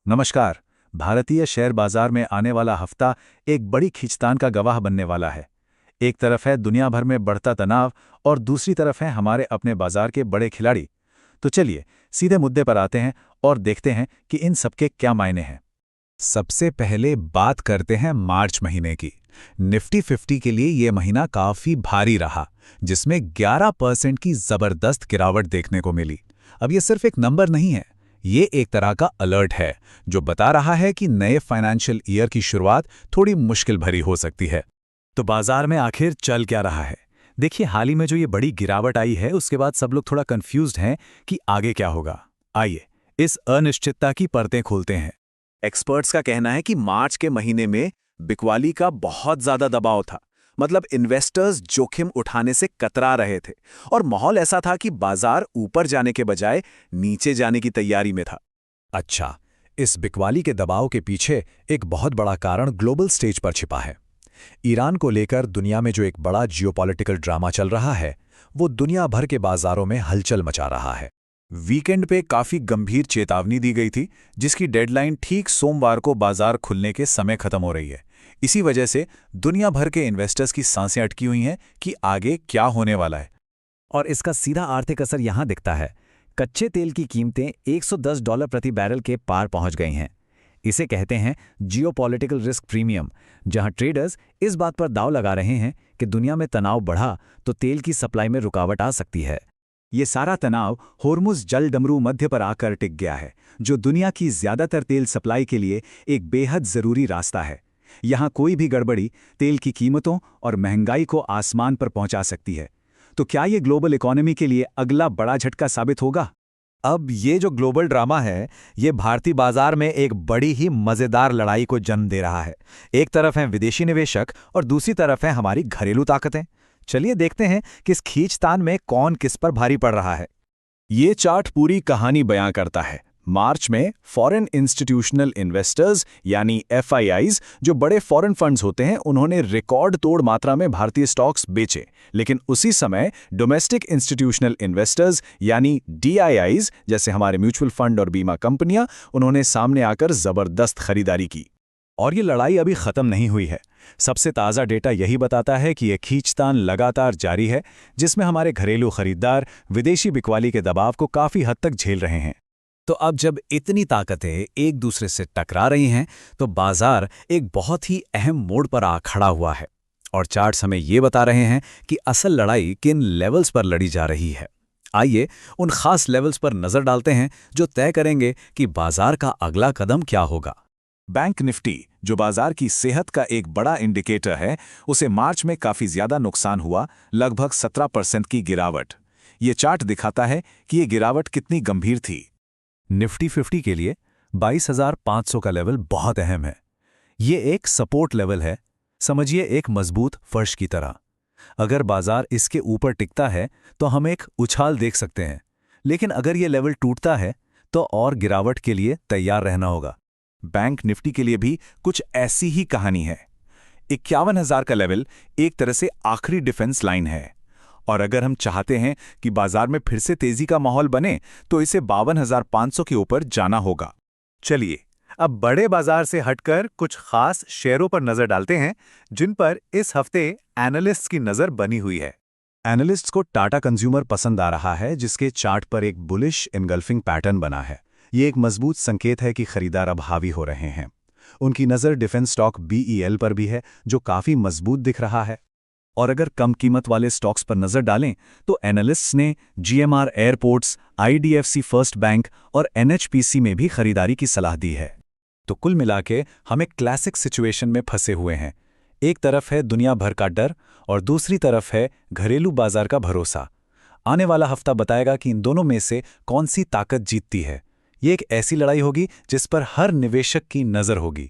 नमस्कार। भारतीय शेयर बाजार में आने वाला हफ्ता एक बड़ी खींचतान का गवाह बनने वाला है। एक तरफ है दुनिया भर में बढ़ता तनाव और दूसरी तरफ है हमारे अपने बाजार के बड़े खिलाड़ी। तो चलिए सीधे मुद्दे पर आते हैं और देखते हैं कि इन सबके क्या मायने हैं। सबसे पहले बात करते हैं मार्च महीने की। निफ्टी 50 के लिए ये महीना काफी भारी रहा, जिसमें 11% की जबरदस्त गिरावट देखने को मिली। अब ये सिर्फ एक नंबर नहीं है, ये एक तरह का अलर्ट है जो बता रहा है कि नए फाइनेंशियल ईयर की शुरुआत थोड़ी मुश्किल भरी हो सकती है। तो बाजार में आखिर चल क्या रहा है? देखिए, हाल ही में जो ये बड़ी गिरावट आई है उसके बाद सब लोग थोड़ा कंफ्यूज्ड हैं कि आगे क्या होगा। आइए इस अनिश्चितता की परतें खोलते हैं। एक्सपर्ट्स का कहना है कि मार्च के महीने में बिकवाली का बहुत ज्यादा दबाव था। मतलब इन्वेस्टर्स जोखिम उठाने से कतरा रहे थे और माहौल ऐसा था कि बाजार ऊपर जाने के बजाय नीचे जाने की तैयारी में था। अच्छा, इस बिकवाली के दबाव के पीछे एक बहुत बड़ा कारण ग्लोबल स्टेज पर छिपा है। ईरान को लेकर दुनिया में जो एक बड़ा जियोपॉलिटिकल ड्रामा चल रहा है, वो दुनिया भर के बाजारों में हलचल मचा रहा है। वीकेंड पे काफी गंभीर चेतावनी दी गई थी, जिसकी डेडलाइन ठीक सोमवार को बाजार खुलने के समय खत्म हो रही है। इसी वजह से दुनिया भर के इन्वेस्टर्स की सांसें अटकी हुई हैं कि आगे क्या होने वाला है। और इसका सीधा आर्थिक असर यहां दिखता है। कच्चे तेल की कीमतें $110 प्रति बैरल के पार पहुंच गई हैं। इसे कहते हैं जियोपॉलिटिकल रिस्क प्रीमियम, जहां ट्रेडर्स इस बात पर दांव लगा रहे हैं कि दुनिया में तनाव बढ़ा तो तेल की सप्लाई में रुकावट आ सकती है। ये सारा तनाव होर्मुज जल डमरू मध्य पर आकर टिक गया है, जो दुनिया की ज्यादातर तेल सप्लाई के लिए एक बेहद जरूरी रास्ता है। यहाँ कोई भी गड़बड़ी तेल की कीमतों और महंगाई को आसमान पर पहुंचा सकती है। तो क्या ये ग्लोबल इकोनॉमी के लिए अगला बड़ा झटका साबित होगा? अब ये जो ग्लोबल ड्रामा है, ये भारतीय बाजार में एक बड़ी ही मजेदार लड़ाई को जन्म दे रहा है। एक तरफ हैं विदेशी निवेशक और दूसरी तरफ हैं हमारी घरेलू ताकतें। चलिए देखते हैं कि इस खींचतान में कौन किस पर भारी पड़ रहा है। ये चार्ट पूरी कहानी बयां करता है। मार्च में फॉरेन इंस्टीट्यूशनल इन्वेस्टर्स यानी FIIs, जो बड़े फॉरेन फंड्स होते हैं, उन्होंने रिकॉर्ड तोड़ मात्रा में भारतीय स्टॉक्स बेचे। लेकिन उसी समय डोमेस्टिक इंस्टीट्यूशनल इन्वेस्टर्स यानी DIIs, जैसे हमारे म्यूचुअल फंड और बीमा कंपनियां, उन्होंने सामने आकर जबरदस्त खरीदारी की। और ये लड़ाई अभी खत्म नहीं हुई है। सबसे ताज़ा डेटा यही बताता है कि यह खींचतान लगातार जारी है, जिसमें हमारे घरेलू खरीदार विदेशी बिकवाली के दबाव को काफ़ी हद तक झेल रहे हैं। तो अब जब इतनी ताकतें एक दूसरे से टकरा रही हैं, तो बाजार एक बहुत ही अहम मोड़ पर आ खड़ा हुआ है। और चार्ट्स हमें ये बता रहे हैं कि असल लड़ाई किन लेवल्स पर लड़ी जा रही है। आइए उन खास लेवल्स पर नज़र डालते हैं जो तय करेंगे कि बाजार का अगला कदम क्या होगा। बैंक निफ्टी, जो बाजार की सेहत का एक बड़ा इंडिकेटर है, उसे मार्च में काफ़ी ज़्यादा नुकसान हुआ, लगभग 17% की गिरावट। ये चार्ट दिखाता है कि ये गिरावट कितनी गंभीर थी। निफ्टी 50 के लिए 22,500 का लेवल बहुत अहम है। ये एक सपोर्ट लेवल है, समझिए एक मजबूत फर्श की तरह। अगर बाजार इसके ऊपर टिकता है तो हम एक उछाल देख सकते हैं, लेकिन अगर ये लेवल टूटता है तो और गिरावट के लिए तैयार रहना होगा। बैंक निफ्टी के लिए भी कुछ ऐसी ही कहानी है। 51,000 का लेवल एक तरह से आखिरी डिफेंस लाइन है, और अगर हम चाहते हैं कि बाजार में फिर से तेजी का माहौल बने तो इसे 52,500 के ऊपर जाना होगा। चलिए अब बड़े बाजार से हटकर कुछ खास शेयरों पर नजर डालते हैं, जिन पर इस हफ्ते एनालिस्ट्स की नजर बनी हुई है। एनालिस्ट्स को टाटा कंज्यूमर पसंद आ रहा है, जिसके चार्ट पर एक बुलिश इनगल्फिंग पैटर्न बना है। ये एक मजबूत संकेत है कि खरीदार अब हावी हो रहे हैं। उनकी नज़र डिफेंस स्टॉक BEL पर भी है, जो काफ़ी मजबूत दिख रहा है। और अगर कम कीमत वाले स्टॉक्स पर नज़र डालें तो एनालिस्ट्स ने GMR airports, IDFC first bank और NHPC में भी खरीदारी की सलाह दी है। तो कुल मिलाके हम एक क्लासिक सिचुएशन में फंसे हुए हैं। एक तरफ है दुनिया भर का डर और दूसरी तरफ है घरेलू बाजार का भरोसा। आने वाला हफ्ता बताएगा कि इन दोनों में से कौन सी ताकत जीतती है। ये एक ऐसी लड़ाई होगी जिस पर हर निवेशक की नज़र होगी।